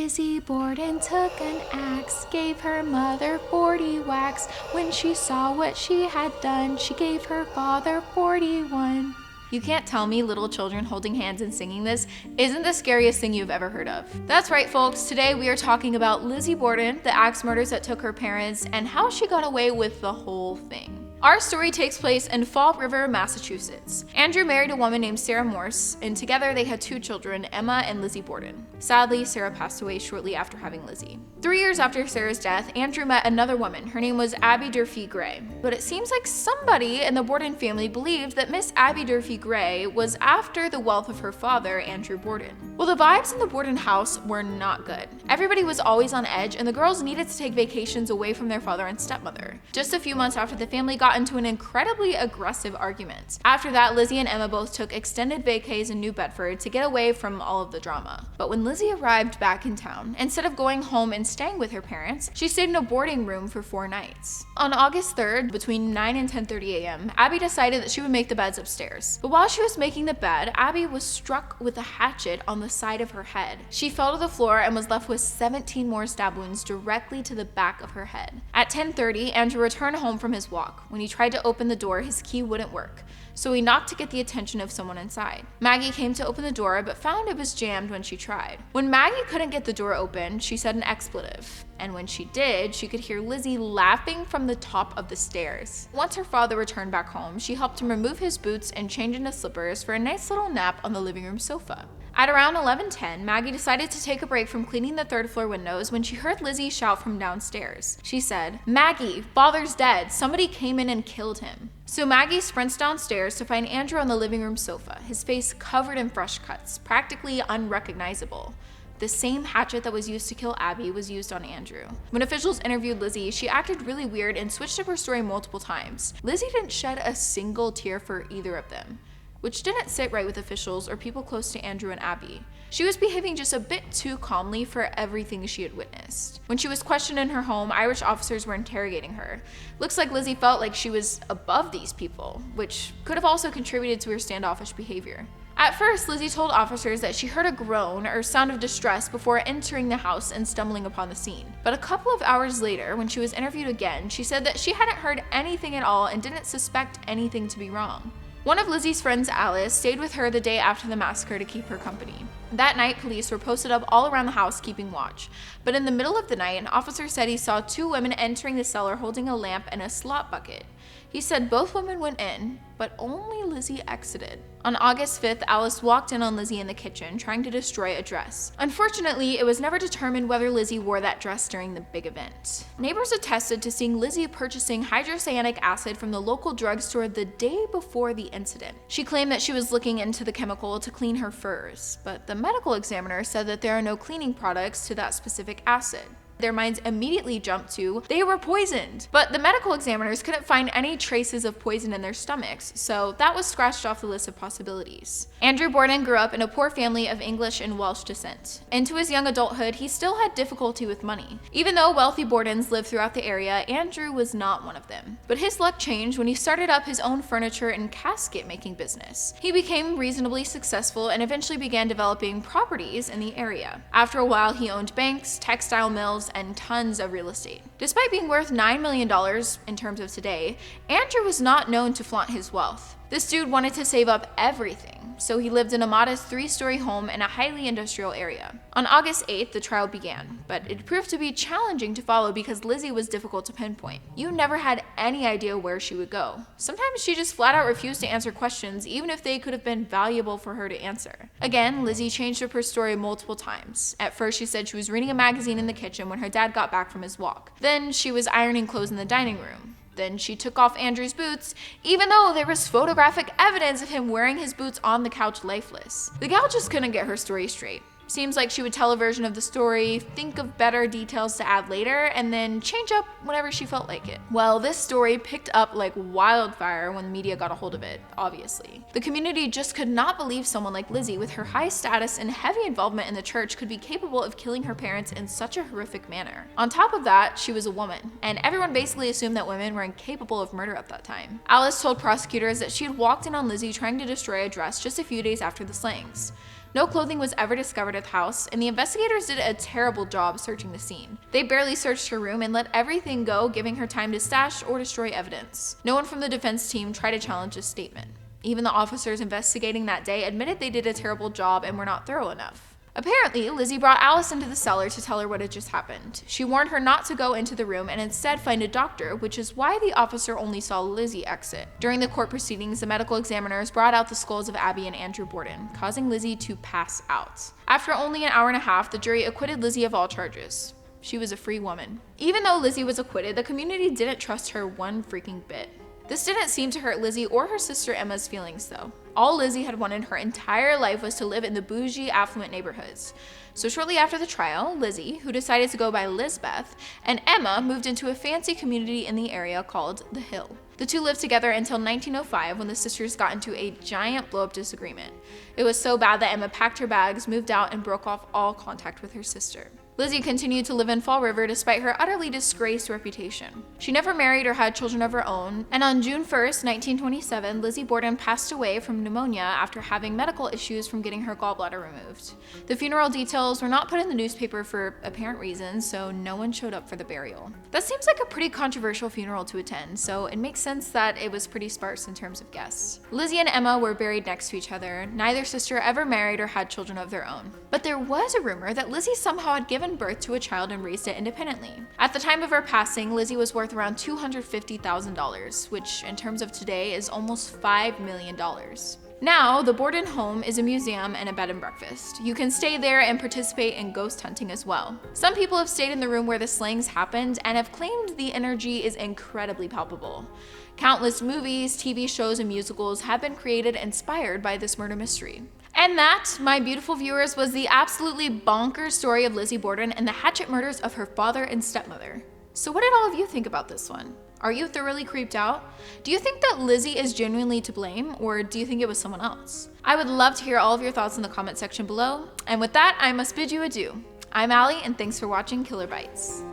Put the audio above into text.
Lizzie Borden took an axe, gave her mother 40 whacks. When she saw what she had done, she gave her father 41. You can't tell me little children holding hands and singing this isn't the scariest thing you've ever heard of. That's right, folks. Today we are talking about Lizzie Borden, the axe murders that took her parents, and how she got away with the whole thing. Our story takes place in Fall River, Massachusetts. Andrew married a woman named Sarah Morse, and together they had 2 children, Emma and Lizzie Borden. Sadly, Sarah passed away shortly after having Lizzie. 3 years after Sarah's death, Andrew met another woman. Her name was Abby Durfee Gray. But it seems like somebody in the Borden family believed that Miss Abby Durfee Gray was after the wealth of her father, Andrew Borden. Well, the vibes in the Borden house were not good. Everybody was always on edge, and the girls needed to take vacations away from their father and stepmother. Just a few months after the family got into an incredibly aggressive argument. After that, Lizzie and Emma both took extended vacays in New Bedford to get away from all of the drama. But when Lizzie arrived back in town, instead of going home and staying with her parents, she stayed in a boarding room for 4 nights. On August 3rd, between 9 and 10:30 a.m., Abby decided that she would make the beds upstairs. But while she was making the bed, Abby was struck with a hatchet on the side of her head. She fell to the floor and was left with 17 more stab wounds directly to the back of her head. At 10:30, Andrew returned home from his walk. When he tried to open the door, his key wouldn't work, so he knocked to get the attention of someone inside. Maggie came to open the door, but found it was jammed when she tried. When Maggie couldn't get the door open, she said an expletive. And when she did, she could hear Lizzie laughing from the top of the stairs. Once her father returned back home, she helped him remove his boots and change into slippers for a nice little nap on the living room sofa. At around 11:10, Maggie decided to take a break from cleaning the 3rd floor windows when she heard Lizzie shout from downstairs. She said, "Maggie, father's dead. Somebody came in and killed him." So Maggie sprints downstairs to find Andrew on the living room sofa, his face covered in fresh cuts, practically unrecognizable. The same hatchet that was used to kill Abby was used on Andrew. When officials interviewed Lizzie, she acted really weird and switched up her story multiple times. Lizzie didn't shed a single tear for either of them, which didn't sit right with officials or people close to Andrew and Abby. She was behaving just a bit too calmly for everything she had witnessed. When she was questioned in her home, Irish officers were interrogating her. Looks like Lizzie felt like she was above these people, which could have also contributed to her standoffish behavior. At first, Lizzie told officers that she heard a groan or sound of distress before entering the house and stumbling upon the scene. But a couple of hours later, when she was interviewed again, she said that she hadn't heard anything at all and didn't suspect anything to be wrong. One of Lizzie's friends, Alice, stayed with her the day after the massacre to keep her company. That night, police were posted up all around the house keeping watch. But in the middle of the night, an officer said he saw 2 women entering the cellar holding a lamp and a slop bucket. He said both women went in, but only Lizzie exited. On August 5th, Alice walked in on Lizzie in the kitchen, trying to destroy a dress. Unfortunately, it was never determined whether Lizzie wore that dress during the big event. Neighbors attested to seeing Lizzie purchasing hydrocyanic acid from the local drugstore the day before the incident. She claimed that she was looking into the chemical to clean her furs, but the medical examiner said that there are no cleaning products to that specific acid. Their minds immediately jumped to, they were poisoned. But the medical examiners couldn't find any traces of poison in their stomachs, so that was scratched off the list of possibilities. Andrew Borden grew up in a poor family of English and Welsh descent. Into his young adulthood, he still had difficulty with money. Even though wealthy Bordens lived throughout the area, Andrew was not one of them. But his luck changed when he started up his own furniture and casket making business. He became reasonably successful and eventually began developing properties in the area. After a while, he owned banks, textile mills, and tons of real estate. Despite being worth $9 million in terms of today, Andrew was not known to flaunt his wealth. This dude wanted to save up everything, so he lived in a modest 3-story home in a highly industrial area. On August 8th, the trial began, but it proved to be challenging to follow because Lizzie was difficult to pinpoint. You never had any idea where she would go. Sometimes she just flat out refused to answer questions, even if they could have been valuable for her to answer. Again, Lizzie changed up her story multiple times. At first, she said she was reading a magazine in the kitchen when her dad got back from his walk. Then she was ironing clothes in the dining room. Then she took off Andrew's boots, even though there was photographic evidence of him wearing his boots on the couch lifeless. The gal just couldn't get her story straight. Seems like she would tell a version of the story, think of better details to add later, and then change up whenever she felt like it. Well, this story picked up like wildfire when the media got a hold of it, obviously. The community just could not believe someone like Lizzie, with her high status and heavy involvement in the church, could be capable of killing her parents in such a horrific manner. On top of that, she was a woman, and everyone basically assumed that women were incapable of murder at that time. Alice told prosecutors that she had walked in on Lizzie trying to destroy a dress just a few days after the slayings. No clothing was ever discovered at the house, and the investigators did a terrible job searching the scene. They barely searched her room and let everything go, giving her time to stash or destroy evidence. No one from the defense team tried to challenge this statement. Even the officers investigating that day admitted they did a terrible job and were not thorough enough. Apparently, Lizzie brought Alice into the cellar to tell her what had just happened. She warned her not to go into the room and instead find a doctor, which is why the officer only saw Lizzie exit. During the court proceedings, the medical examiners brought out the skulls of Abby and Andrew Borden, causing Lizzie to pass out. After only an hour and a half, the jury acquitted Lizzie of all charges. She was a free woman. Even though Lizzie was acquitted, the community didn't trust her one freaking bit. This didn't seem to hurt Lizzie or her sister Emma's feelings though. All Lizzie had wanted her entire life was to live in the bougie, affluent neighborhoods. So shortly after the trial, Lizzie, who decided to go by Lizbeth, and Emma moved into a fancy community in the area called The Hill. The two lived together until 1905 when the sisters got into a giant blow-up disagreement. It was so bad that Emma packed her bags, moved out, and broke off all contact with her sister. Lizzie continued to live in Fall River despite her utterly disgraced reputation. She never married or had children of her own, and on June 1st, 1927, Lizzie Borden passed away from pneumonia after having medical issues from getting her gallbladder removed. The funeral details were not put in the newspaper for apparent reasons, so no one showed up for the burial. That seems like a pretty controversial funeral to attend, so it makes sense that it was pretty sparse in terms of guests. Lizzie and Emma were buried next to each other. Neither sister ever married or had children of their own. But there was a rumor that Lizzie somehow had given birth to a child and raised it independently. At the time of her passing, Lizzie was worth around $250,000, which in terms of today is almost $5 million. Now, the Borden home is a museum and a bed and breakfast. You can stay there and participate in ghost hunting as well. Some people have stayed in the room where the slayings happened and have claimed the energy is incredibly palpable. Countless movies, TV shows, and musicals have been created inspired by this murder mystery. And that, my beautiful viewers, was the absolutely bonkers story of Lizzie Borden and the hatchet murders of her father and stepmother. So what did all of you think about this one? Are you thoroughly creeped out? Do you think that Lizzie is genuinely to blame, or do you think it was someone else? I would love to hear all of your thoughts in the comment section below. And with that, I must bid you adieu. I'm Allie, and thanks for watching Killer Bites.